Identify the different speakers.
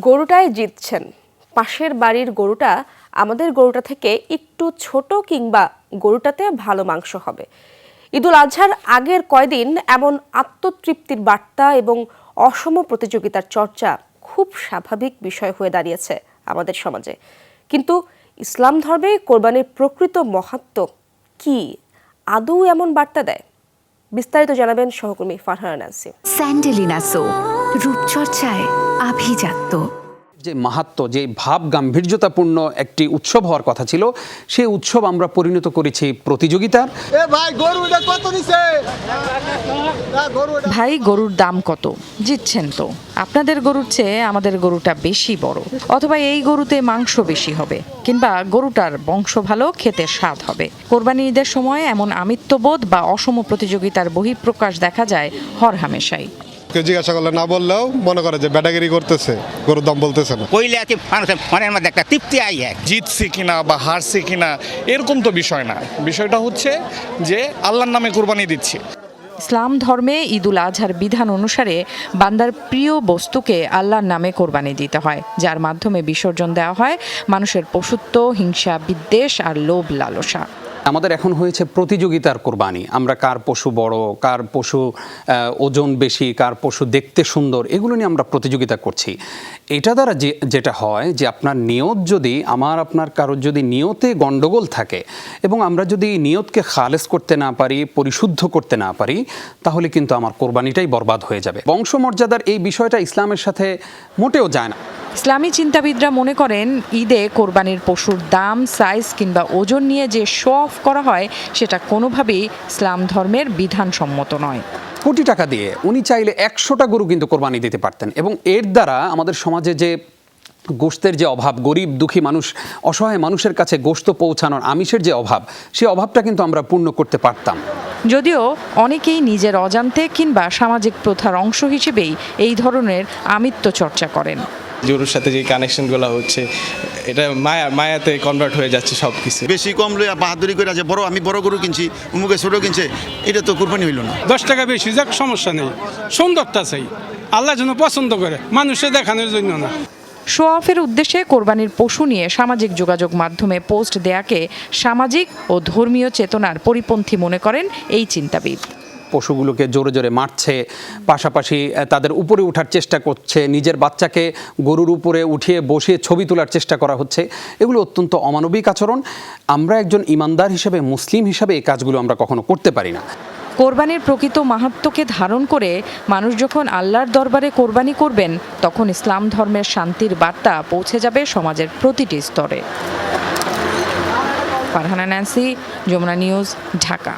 Speaker 1: গরুটায় জিতছেন। পাশের বাড়ির গরুটা আমাদের গরুটা থেকে একটু ছোট, কিংবা গরুটাতে ভালো মাংস হবে। ঈদুল আজহার আগের কয়দিন এমন আত্মতৃপ্তির বার্তা এবং অসম প্রতিযোগিতার চর্চা খুব স্বাভাবিক বিষয় হয়ে দাঁড়িয়েছে আমাদের সমাজে। কিন্তু ইসলাম ধর্মে কোরবানির প্রকৃত মাহাত্ম্য কি? আদৌ এমন বার্তা দেয়? বিস্তারিত জানাবেন সহকর্মী ফারহানা নাসিম।
Speaker 2: স্যান্ডেলিনা সো, রূপচর্চায় আভিজাত্য।
Speaker 3: যে মাহাত্ম্য, যে ভাব গাম্ভীর্যতাপূর্ণ একটি উৎসব হওয়ার কথা ছিল, সেই উৎসব আমরা পরিণত করেছি প্রতিযোগিতার।
Speaker 4: ভাই, গরুর দাম কত? জিতছেন তো। আপনাদের গরুর চেয়ে আমাদের গরুটা বেশি বড়, অথবা এই গরুতে মাংস বেশি হবে, কিংবা গরুটার বংশ ভালো, খেতে স্বাদ হবে। কোরবানি ঈদের সময় এমন আমিত্ববোধ বা অসম প্রতিযোগিতার বহিঃপ্রকাশ দেখা যায় হরহামেশাই।
Speaker 5: জিজ্ঞাসা করলে না বললেও মনে করে যে ব্যাটাগিরি করতেছে, গরুর দাম বলতেছে না।
Speaker 6: মানুষের মনের মধ্যে একটা তৃপ্তি আই এক।
Speaker 7: জিতছি কিনা বা হারছি কিনা এরকম তো বিষয় না, বিষয়টা হচ্ছে যে আল্লাহর নামে কুরবানি দিচ্ছি।
Speaker 4: ইসলাম ধর্মে ঈদুল আজহার বিধান অনুসারে বান্দার প্রিয় বস্তুকে আল্লাহর নামে কোরবানি দিতে হয়, যার মাধ্যমে বিসর্জন দেওয়া হয় মানুষের পশুত্ব, হিংসা, বিদ্বেষ আর লোভ লালসা।
Speaker 3: আমাদের এখন হয়েছে প্রতিযোগিতার কোরবানি। আমরা কার পশু বড়, কার পশু ওজন বেশি, কার পশু দেখতে সুন্দর, এগুলো নিয়ে আমরা প্রতিযোগিতা করছি। এটা দ্বারা যেটা হয় যে আপনার নিয়ত যদি, আপনার কারোর যদি নিয়তে গণ্ডগোল থাকে এবং আমরা যদি নিয়তকে খালেস করতে না পারি, পরিশুদ্ধ করতে না পারি, তাহলে কিন্তু আমার কোরবানিটাই বরবাদ হয়ে যাবে। বংশমর্যাদার এই বিষয়টা ইসলামের সাথে মোটেও যায় না।
Speaker 4: ইসলামী চিন্তাবিদরা মনে করেন, ঈদে কোরবানির পশুর দাম, সাইজ কিংবা ওজন নিয়ে যে শো অফ করা হয়, সেটা কোনোভাবেই ইসলাম ধর্মের বিধানসম্মত নয়।
Speaker 3: কোটি টাকা দিয়ে উনি চাইলে 100টা গরু কিন্তু কোরবানি দিতে পারতেন, এবং এর দ্বারা আমাদের সমাজে যে গোশতের যে অভাব, গরিব দুঃখী মানুষ, অসহায় মানুষের কাছে গোশত পৌঁছানোর আমিষের যে অভাব, সেই অভাবটা কিন্তু আমরা পূর্ণ করতে পারতাম।
Speaker 4: যদিও অনেকেই নিজের অজান্তে কিংবা সামাজিক প্রথার অংশ হিসেবেই এই ধরনের আমিত্ব চর্চা করেন।
Speaker 8: গরুর সাথে যে কানেকশনগুলো হচ্ছে, এটা মায়াতে কনভার্ট হয়ে যাচ্ছে সব কিছু।
Speaker 9: বেশি কম লইয়া বাহাদুরি করে যে আমি বড় গরু কিনছি, উমুকে ছোট কিনছে, এটা তো কুরবানি হইল না।
Speaker 10: 10 টাকা বেশি যাক, সমস্যা নেই, সুন্দরটা চাই, আল্লাহ যেন পছন্দ করে, মানুষে দেখানোর জন্য না।
Speaker 4: শো অফের উদ্দেশ্যে কোরবানির পশু নিয়ে সামাজিক যোগাযোগ মাধ্যমে পোস্ট দেয়াকে সামাজিক ও ধর্মীয় চেতনার পরিপন্থী মনে করেন এই চিন্তাবিদ।
Speaker 3: পশুগুলোকে জোরে জোরে মারছে, পাশাপাশি তাদের উপরে ওঠার চেষ্টা করছে, নিজের বাচ্চাকে গরুর উপরে উঠিয়ে বসিয়ে ছবি তোলার চেষ্টা করা হচ্ছে। এগুলো অত্যন্ত অমানবিক আচরণ। আমরা একজন ইমানদার হিসেবে, মুসলিম হিসাবে এই কাজগুলো আমরা কখনো করতে পারি না।
Speaker 4: কোরবানির প্রকৃত মাহাত্ম্যকে ধারণ করে মানুষ যখন আল্লাহর দরবারে কোরবানি করবেন, তখন ইসলাম ধর্মের শান্তির বার্তা পৌঁছে যাবে সমাজের প্রতিটি স্তরে। ফারহানা নাসিম, যমুনা নিউজ, ঢাকা।